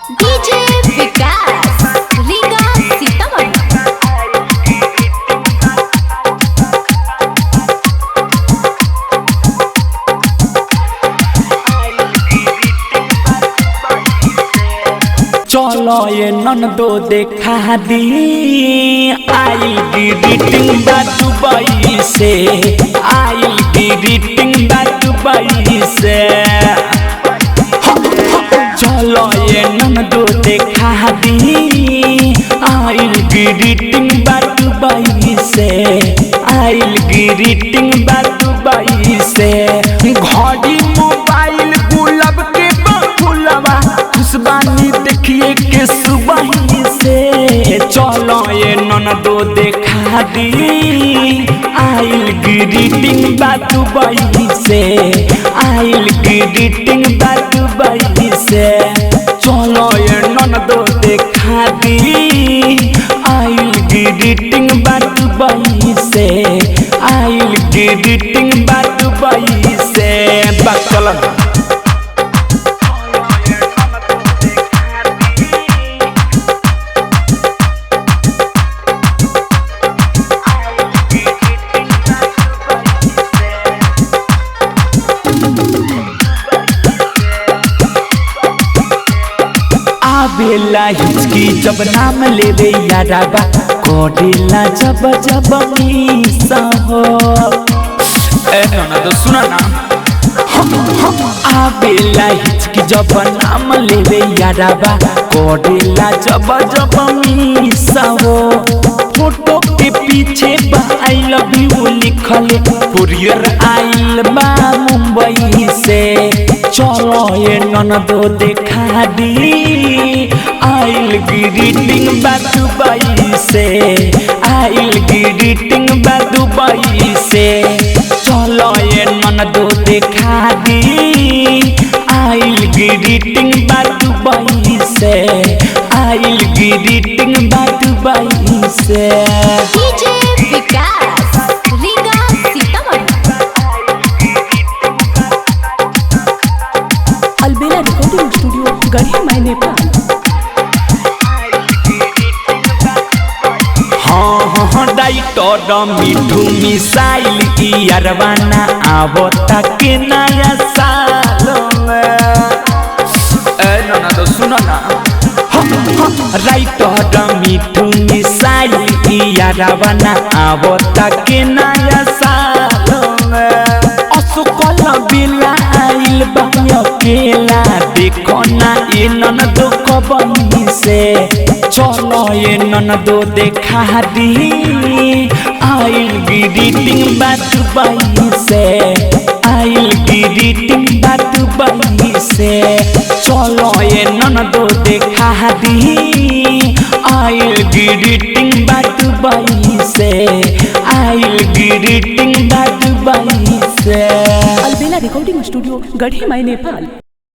DJ विकास रीगा सीतामढ़ी। चलो ये ननदो देखा दी आई ग्रीटिंग बा दुबई से, आई ग्रीटिंग बा दुबई से। चलो ये ननदो देखा दी आई ग्रीटिंग बा दुबई से, आई ग्रीटिंग बा दुबई से। घड़ी मोबाइल गुलाब के फूलवा खुशबानी देखिए के सुबह से। चलो ये ननदो देखा दी आइल ग्रीटिंग बा दुबई से, आइल ग्रीटिंग बा दुबई से। चलो ये ननदो देखा दी आइल ग्रीटिंग बा दुबई से, आइल ग्रीटिंग बा दुबई से। बस चलो आवेला हिचकी जब नाम लेवे याराबा, कोडेला जब जब मीसा हो। ए ना तो सुना ना, आवेला हिचकी जब नाम लेवे याराबा, कोडेला जब जब मीसा हो। फोटो के पीछे बा आई लव यू लिखल, कुरियर आइल बा मुंबई से। चलो ये ननदो देखा दी आइल ग्रीटिंग बा दुबई से, आइल ग्रीटिंग बा दुबई से। चलो ये ननदो देखा दी आइल ग्रीटिंग बा दुबई से, आइल ग्रीटिंग बा दुबई से। डीजे विकास रीगा सीतामढ़ी। अलबेला रिकॉर्डिंग स्टूडियो गढ़ी माई नेपाल। हाँ डाइटर मिठू मिसाइल की अरवाना आवता के नया साल में। ना तो सुनो ना, राइटर मिठू मिसाइल की अरवाना आवता के नया साल में। असुकल बिला आइल बायो केला देखो ना ये ननदो कबनी से। चलो ये ननदो देखा दी आइल ग्रीटिंग बा दुबई से, आइल ग्रीटिंग बा दुबई से। चलो ये ननदो देखा दी आइल ग्रीटिंग बा दुबई से, आइल ग्रीटिंग बा दुबई से। अलबेला रिकॉर्डिंग स्टूडियो गढ़ी माई नेपाल।